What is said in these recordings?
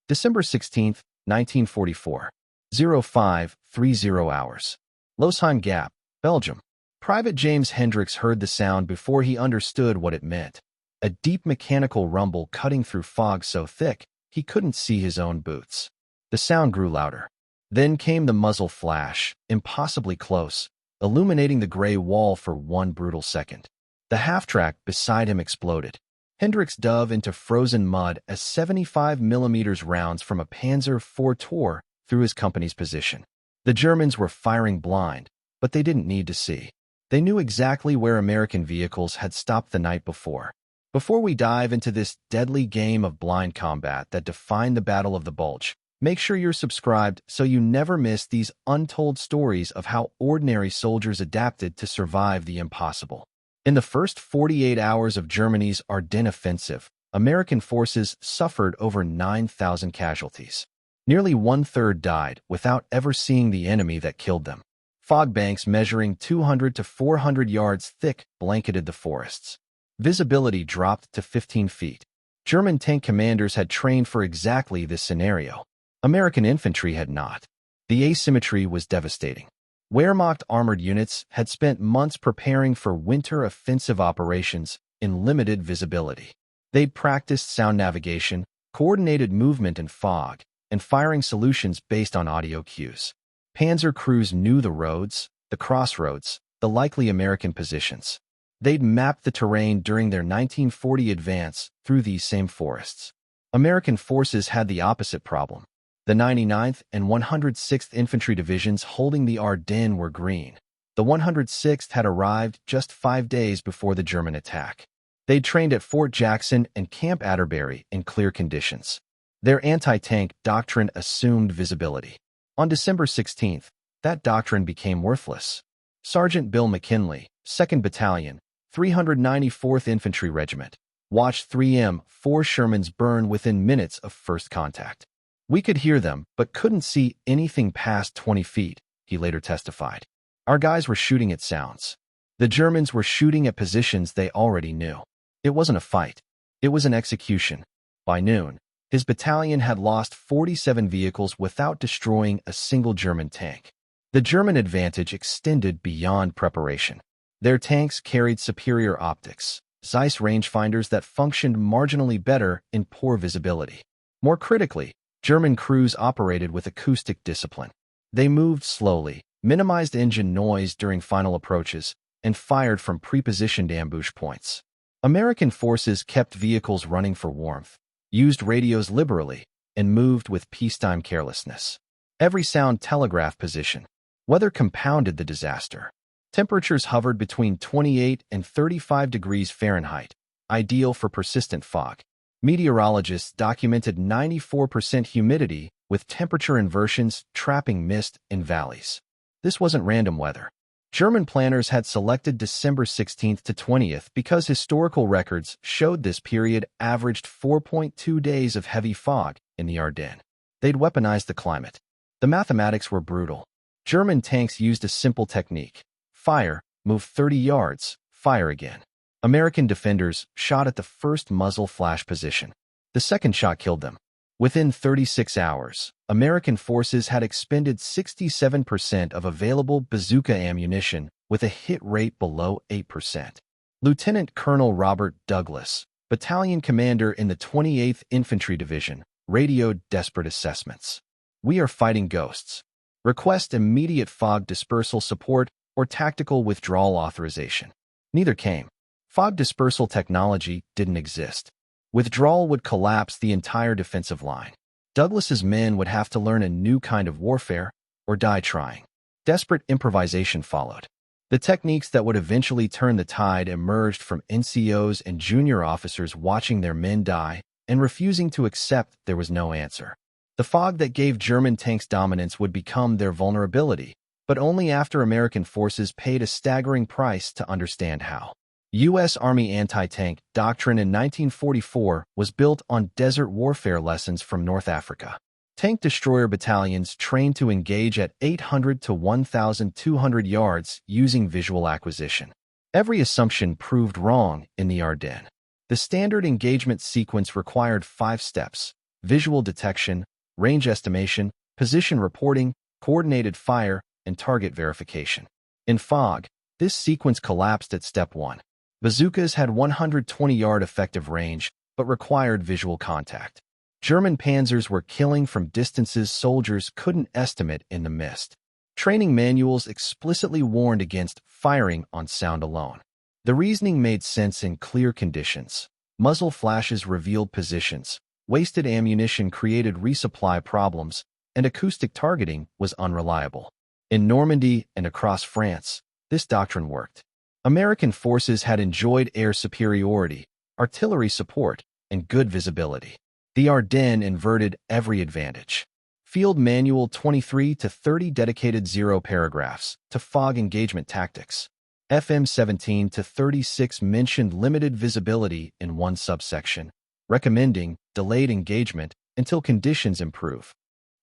December 16, 1944. 0530 hours. Losheim Gap, Belgium. Private James Hendricks heard the sound before he understood what it meant. A deep mechanical rumble cutting through fog so thick he couldn't see his own boots. The sound grew louder. Then came the muzzle flash, impossibly close, illuminating the gray wall for one brutal second. The half-track beside him exploded. Hendricks dove into frozen mud as 75mm rounds from a Panzer IV tore through his company's position. The Germans were firing blind, but they didn't need to see. They knew exactly where American vehicles had stopped the night before. Before we dive into this deadly game of blind combat that defined the Battle of the Bulge, make sure you're subscribed so you never miss these untold stories of how ordinary soldiers adapted to survive the impossible. In the first 48 hours of Germany's Ardennes offensive, American forces suffered over 9,000 casualties. Nearly one-third died without ever seeing the enemy that killed them. Fog banks measuring 200 to 400 yards thick blanketed the forests. Visibility dropped to 15 feet. German tank commanders had trained for exactly this scenario. American infantry had not. The asymmetry was devastating. Wehrmacht armored units had spent months preparing for winter offensive operations in limited visibility. They'd practiced sound navigation, coordinated movement in fog, and firing solutions based on audio cues. Panzer crews knew the roads, the crossroads, the likely American positions. They'd mapped the terrain during their 1940 advance through these same forests. American forces had the opposite problem. The 99th and 106th Infantry Divisions holding the Ardennes were green. The 106th had arrived just 5 days before the German attack. They'd trained at Fort Jackson and Camp Atterbury in clear conditions. Their anti-tank doctrine assumed visibility. On December 16th, that doctrine became worthless. Sergeant Bill McKinley, 2nd Battalion, 394th Infantry Regiment, watched 3M4 Shermans burn within minutes of first contact. We could hear them, but couldn't see anything past 20 feet, he later testified. Our guys were shooting at sounds. The Germans were shooting at positions they already knew. It wasn't a fight. It was an execution. By noon, his battalion had lost 47 vehicles without destroying a single German tank. The German advantage extended beyond preparation. Their tanks carried superior optics, Zeiss rangefinders that functioned marginally better in poor visibility. More critically, German crews operated with acoustic discipline. They moved slowly, minimized engine noise during final approaches, and fired from pre-positioned ambush points. American forces kept vehicles running for warmth, used radios liberally, and moved with peacetime carelessness. Every sound telegraphed position. Weather compounded the disaster. Temperatures hovered between 28 and 35 degrees Fahrenheit, ideal for persistent fog. Meteorologists documented 94% humidity with temperature inversions trapping mist in valleys. This wasn't random weather. German planners had selected December 16th to 20th because historical records showed this period averaged 4.2 days of heavy fog in the Ardennes. They'd weaponized the climate. The mathematics were brutal. German tanks used a simple technique. Fire, move 30 yards, fire again. American defenders shot at the first muzzle flash position. The second shot killed them. Within 36 hours, American forces had expended 67% of available bazooka ammunition with a hit rate below 8%. Lieutenant Colonel Robert Douglas, battalion commander in the 28th Infantry Division, radioed desperate assessments. "We are fighting ghosts. Request immediate fog dispersal support or tactical withdrawal authorization." Neither came. Fog dispersal technology didn't exist. Withdrawal would collapse the entire defensive line. Douglas's men would have to learn a new kind of warfare or die trying. Desperate improvisation followed. The techniques that would eventually turn the tide emerged from NCOs and junior officers watching their men die and refusing to accept there was no answer. The fog that gave German tanks dominance would become their vulnerability, but only after American forces paid a staggering price to understand how. U.S. Army anti-tank doctrine in 1944 was built on desert warfare lessons from North Africa. Tank destroyer battalions trained to engage at 800 to 1,200 yards using visual acquisition. Every assumption proved wrong in the Ardennes. The standard engagement sequence required 5 steps: visual detection, range estimation, position reporting, coordinated fire, and target verification. In fog, this sequence collapsed at step 1. Bazookas had 120-yard effective range, but required visual contact. German Panzers were killing from distances soldiers couldn't estimate in the mist. Training manuals explicitly warned against firing on sound alone. The reasoning made sense in clear conditions. Muzzle flashes revealed positions, wasted ammunition created resupply problems, and acoustic targeting was unreliable. In Normandy and across France, this doctrine worked. American forces had enjoyed air superiority, artillery support, and good visibility. The Ardennes inverted every advantage. Field Manual 23 to 30 dedicated 0 paragraphs to fog engagement tactics. FM 17 to 36 mentioned limited visibility in one subsection, recommending delayed engagement until conditions improve.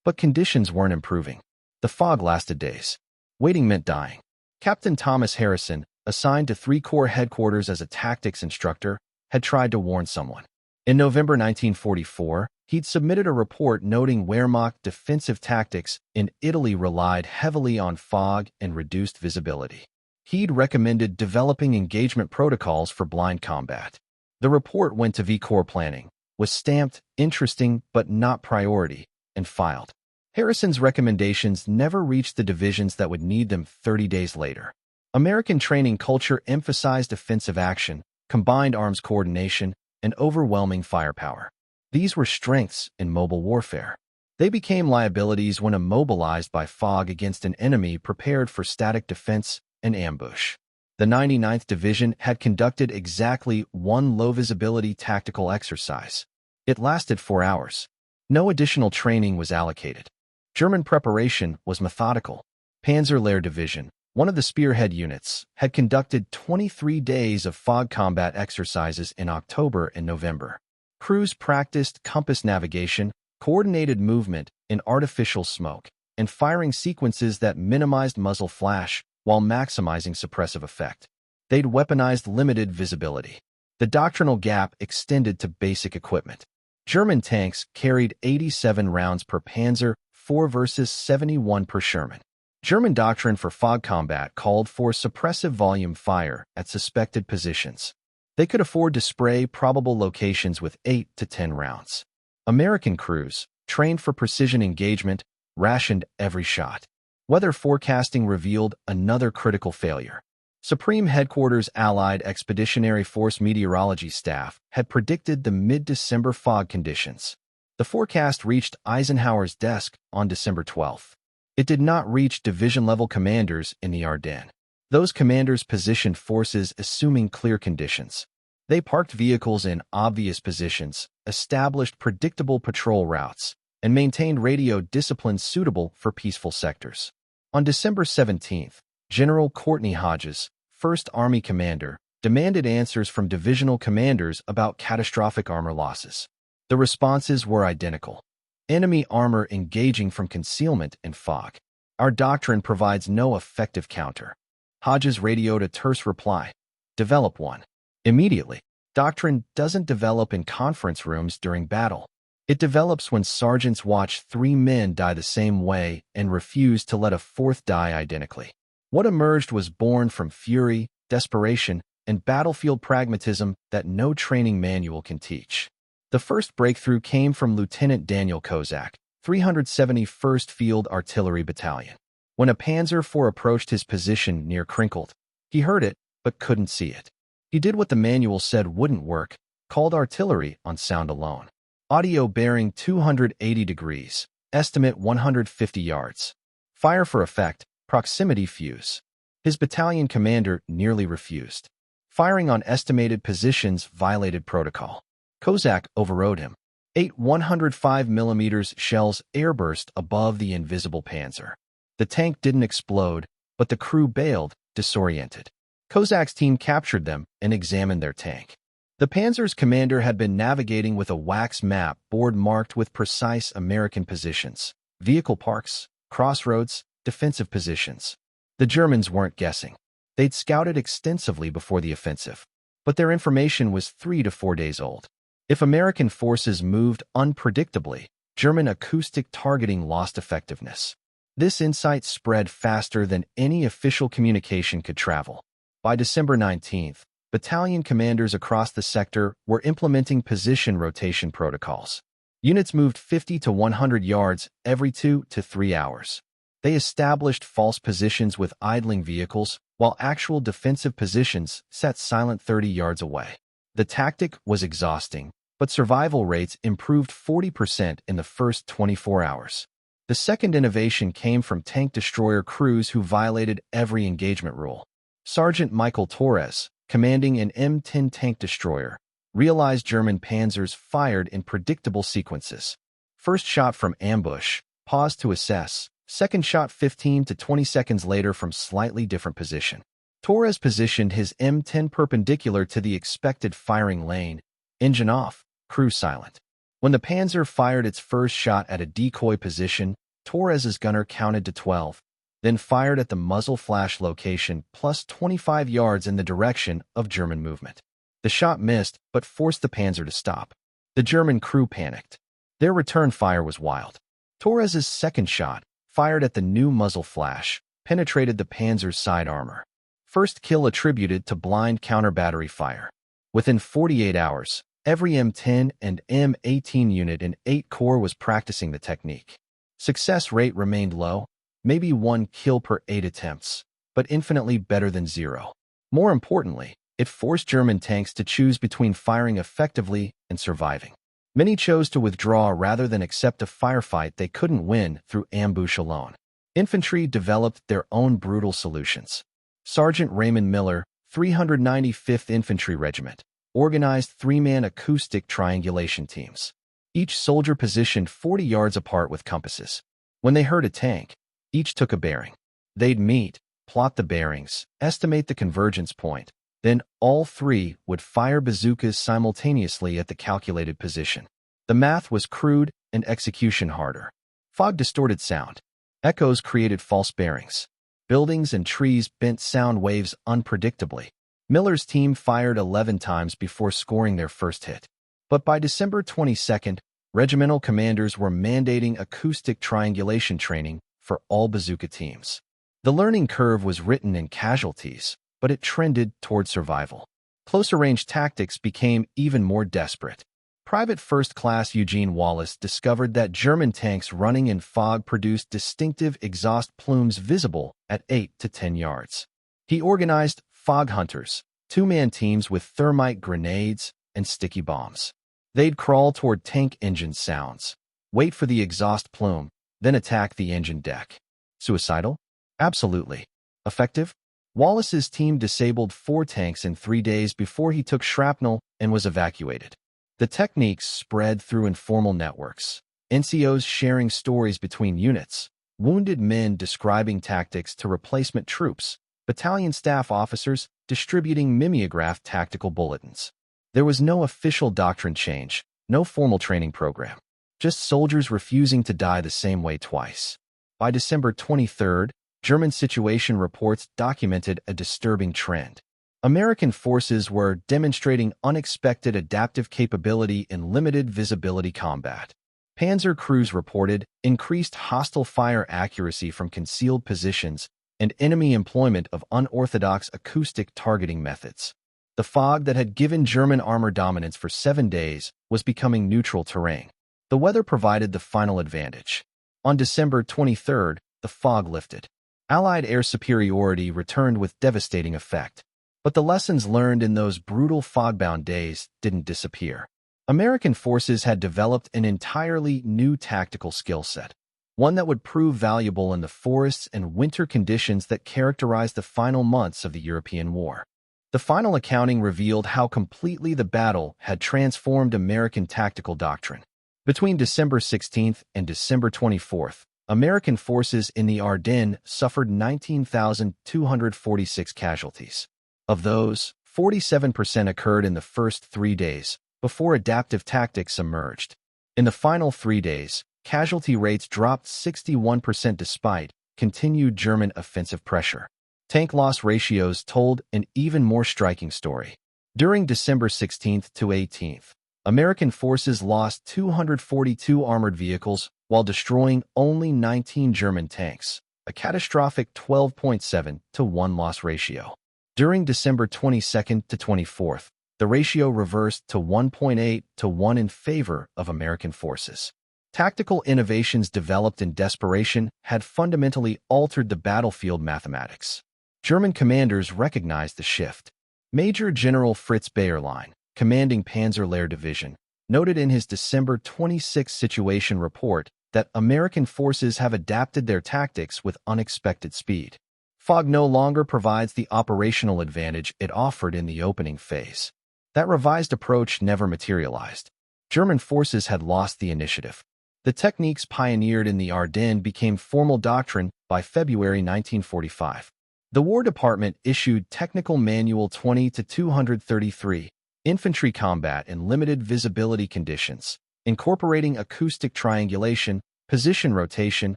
But conditions weren't improving. The fog lasted days. Waiting meant dying. Captain Thomas Harrison, assigned to 3 Corps headquarters as a tactics instructor, had tried to warn someone. In November 1944, he'd submitted a report noting Wehrmacht defensive tactics in Italy relied heavily on fog and reduced visibility. He'd recommended developing engagement protocols for blind combat. The report went to V Corps planning, was stamped interesting but not priority, and filed. Harrison's recommendations never reached the divisions that would need them 30 days later. American training culture emphasized offensive action, combined arms coordination, and overwhelming firepower. These were strengths in mobile warfare. They became liabilities when immobilized by fog against an enemy prepared for static defense and ambush. The 99th Division had conducted exactly one low-visibility tactical exercise. It lasted 4 hours. No additional training was allocated. German preparation was methodical. Panzerlehr Division, one of the spearhead units, had conducted 23 days of fog combat exercises in October and November. Crews practiced compass navigation, coordinated movement in artificial smoke, and firing sequences that minimized muzzle flash while maximizing suppressive effect. They'd weaponized limited visibility. The doctrinal gap extended to basic equipment. German tanks carried 87 rounds per Panzer, 4 versus 71 per Sherman. German doctrine for fog combat called for suppressive volume fire at suspected positions. They could afford to spray probable locations with 8 to 10 rounds. American crews, trained for precision engagement, rationed every shot. Weather forecasting revealed another critical failure. Supreme Headquarters Allied Expeditionary Force Meteorology Staff had predicted the mid-December fog conditions. The forecast reached Eisenhower's desk on December 12. It did not reach division-level commanders in the Ardennes. Those commanders positioned forces assuming clear conditions. They parked vehicles in obvious positions, established predictable patrol routes, and maintained radio discipline suitable for peaceful sectors. On December 17, General Courtney Hodges, 1st Army commander, demanded answers from divisional commanders about catastrophic armor losses. The responses were identical. Enemy armor engaging from concealment and fog. Our doctrine provides no effective counter. Hodges radioed a terse reply. Develop one. Immediately. Doctrine doesn't develop in conference rooms during battle. It develops when sergeants watch 3 men die the same way and refuse to let a 4th die identically. What emerged was born from fury, desperation, and battlefield pragmatism that no training manual can teach. The first breakthrough came from Lieutenant Daniel Kozak, 371st Field Artillery Battalion. When a Panzer IV approached his position near Krinkelt, he heard it, but couldn't see it. He did what the manual said wouldn't work, called artillery on sound alone. Audio bearing 280 degrees, estimate 150 yards. Fire for effect, proximity fuse. His battalion commander nearly refused. Firing on estimated positions violated protocol. Kozak overrode him. 8 105mm shells airburst above the invisible Panzer. The tank didn't explode, but the crew bailed, disoriented. Kozak's team captured them and examined their tank. The Panzer's commander had been navigating with a wax map board marked with precise American positions, vehicle parks, crossroads, defensive positions. The Germans weren't guessing. They'd scouted extensively before the offensive, but their information was 3 to 4 days old. If American forces moved unpredictably, German acoustic targeting lost effectiveness. This insight spread faster than any official communication could travel. By December 19th, battalion commanders across the sector were implementing position rotation protocols. Units moved 50 to 100 yards every 2 to 3 hours. They established false positions with idling vehicles, while actual defensive positions sat silent 30 yards away. The tactic was exhausting, but survival rates improved 40% in the first 24 hours. The second innovation came from tank destroyer crews who violated every engagement rule. Sergeant Michael Torres, commanding an M10 tank destroyer, realized German Panzers fired in predictable sequences. First shot from ambush, pause to assess, second shot 15 to 20 seconds later from slightly different position. Torres positioned his M10 perpendicular to the expected firing lane, engine off, crew silent. When the Panzer fired its first shot at a decoy position, Torres's gunner counted to 12, then fired at the muzzle flash location plus 25 yards in the direction of German movement. The shot missed, but forced the Panzer to stop. The German crew panicked. Their return fire was wild. Torres's second shot, fired at the new muzzle flash, penetrated the Panzer's side armor. First kill attributed to blind counter-battery fire. Within 48 hours, every M10 and M18 unit in 8 Corps was practicing the technique. Success rate remained low, maybe 1 kill per 8 attempts, but infinitely better than 0. More importantly, it forced German tanks to choose between firing effectively and surviving. Many chose to withdraw rather than accept a firefight they couldn't win through ambush alone. Infantry developed their own brutal solutions. Sergeant Raymond Miller, 395th Infantry Regiment, organized 3-man acoustic triangulation teams. Each soldier positioned 40 yards apart with compasses. When they heard a tank, each took a bearing. They'd meet, plot the bearings, estimate the convergence point, then all 3 would fire bazookas simultaneously at the calculated position. The math was crude and execution harder. Fog distorted sound. Echoes created false bearings. Buildings and trees bent sound waves unpredictably. Miller's team fired 11 times before scoring their first hit. But by December 22nd, regimental commanders were mandating acoustic triangulation training for all bazooka teams. The learning curve was written in casualties, but it trended toward survival. Closer-range tactics became even more desperate. Private First Class Eugene Wallace discovered that German tanks running in fog produced distinctive exhaust plumes visible at 8 to 10 yards. He organized fog hunters, 2-man teams with thermite grenades and sticky bombs. They'd crawl toward tank engine sounds, wait for the exhaust plume, then attack the engine deck. Suicidal? Absolutely. Effective? Wallace's team disabled 4 tanks in 3 days before he took shrapnel and was evacuated. The techniques spread through informal networks, NCOs sharing stories between units, wounded men describing tactics to replacement troops, battalion staff officers distributing mimeographed tactical bulletins. There was no official doctrine change, no formal training program, just soldiers refusing to die the same way twice. By December 23rd, German situation reports documented a disturbing trend. American forces were demonstrating unexpected adaptive capability in limited visibility combat. Panzer crews reported increased hostile fire accuracy from concealed positions and enemy employment of unorthodox acoustic targeting methods. The fog that had given German armor dominance for 7 days was becoming neutral terrain. The weather provided the final advantage. On December 23rd, the fog lifted. Allied air superiority returned with devastating effect. But the lessons learned in those brutal fog-bound days didn't disappear. American forces had developed an entirely new tactical skill set, one that would prove valuable in the forests and winter conditions that characterized the final months of the European War. The final accounting revealed how completely the battle had transformed American tactical doctrine. Between December 16th and December 24th, American forces in the Ardennes suffered 19,246 casualties. Of those, 47% occurred in the first 3 days, before adaptive tactics emerged. In the final 3 days, casualty rates dropped 61% despite continued German offensive pressure. Tank loss ratios told an even more striking story. During December 16th to 18th, American forces lost 242 armored vehicles while destroying only 19 German tanks, a catastrophic 12.7 to 1 loss ratio. During December 22nd to 24th, the ratio reversed to 1.8 to 1 in favor of American forces. Tactical innovations developed in desperation had fundamentally altered the battlefield mathematics. German commanders recognized the shift. Major General Fritz Bayerlein, commanding Panzer Division, noted in his December 26 situation report that American forces have adapted their tactics with unexpected speed. Fog no longer provides the operational advantage it offered in the opening phase. That revised approach never materialized. German forces had lost the initiative. The techniques pioneered in the Ardennes became formal doctrine by February 1945. The War Department issued Technical Manual 20-233, Infantry Combat in Limited Visibility Conditions, incorporating acoustic triangulation, position rotation,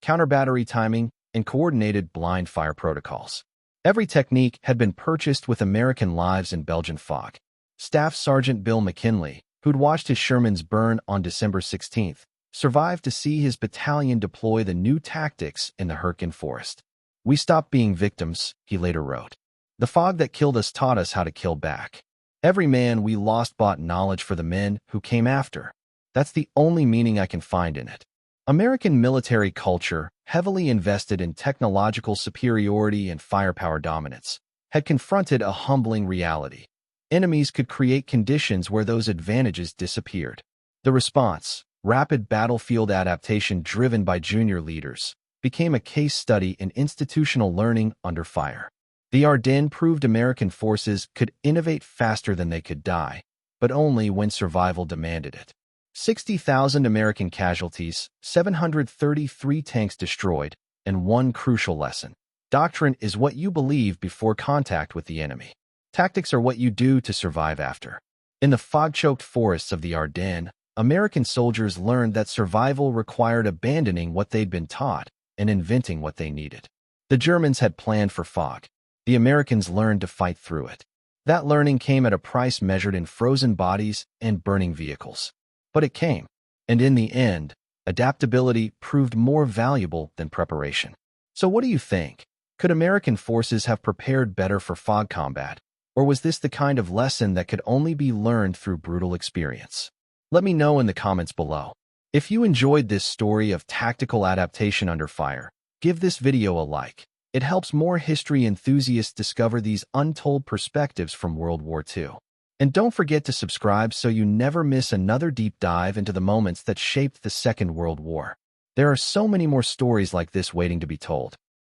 counter-battery timing, and coordinated blind fire protocols. Every technique had been purchased with American lives in Belgian fog. Staff Sergeant Bill McKinley, who'd watched his Shermans burn on December 16th, survived to see his battalion deploy the new tactics in the Hürtgen forest. "We stopped being victims," he later wrote. "The fog that killed us taught us how to kill back. Every man we lost bought knowledge for the men who came after. That's the only meaning I can find in it." American military culture, heavily invested in technological superiority and firepower dominance, had confronted a humbling reality. Enemies could create conditions where those advantages disappeared. The response, rapid battlefield adaptation driven by junior leaders, became a case study in institutional learning under fire. The Ardennes proved American forces could innovate faster than they could die, but only when survival demanded it. 60,000 American casualties, 733 tanks destroyed, and one crucial lesson. Doctrine is what you believe before contact with the enemy. Tactics are what you do to survive after. In the fog-choked forests of the Ardennes, American soldiers learned that survival required abandoning what they'd been taught and inventing what they needed. The Germans had planned for fog. The Americans learned to fight through it. That learning came at a price measured in frozen bodies and burning vehicles. But it came, and in the end, adaptability proved more valuable than preparation. So what do you think? Could American forces have prepared better for fog combat, or was this the kind of lesson that could only be learned through brutal experience? Let me know in the comments below. If you enjoyed this story of tactical adaptation under fire, give this video a like. It helps more history enthusiasts discover these untold perspectives from World War II. And don't forget to subscribe so you never miss another deep dive into the moments that shaped the Second World War. There are so many more stories like this waiting to be told.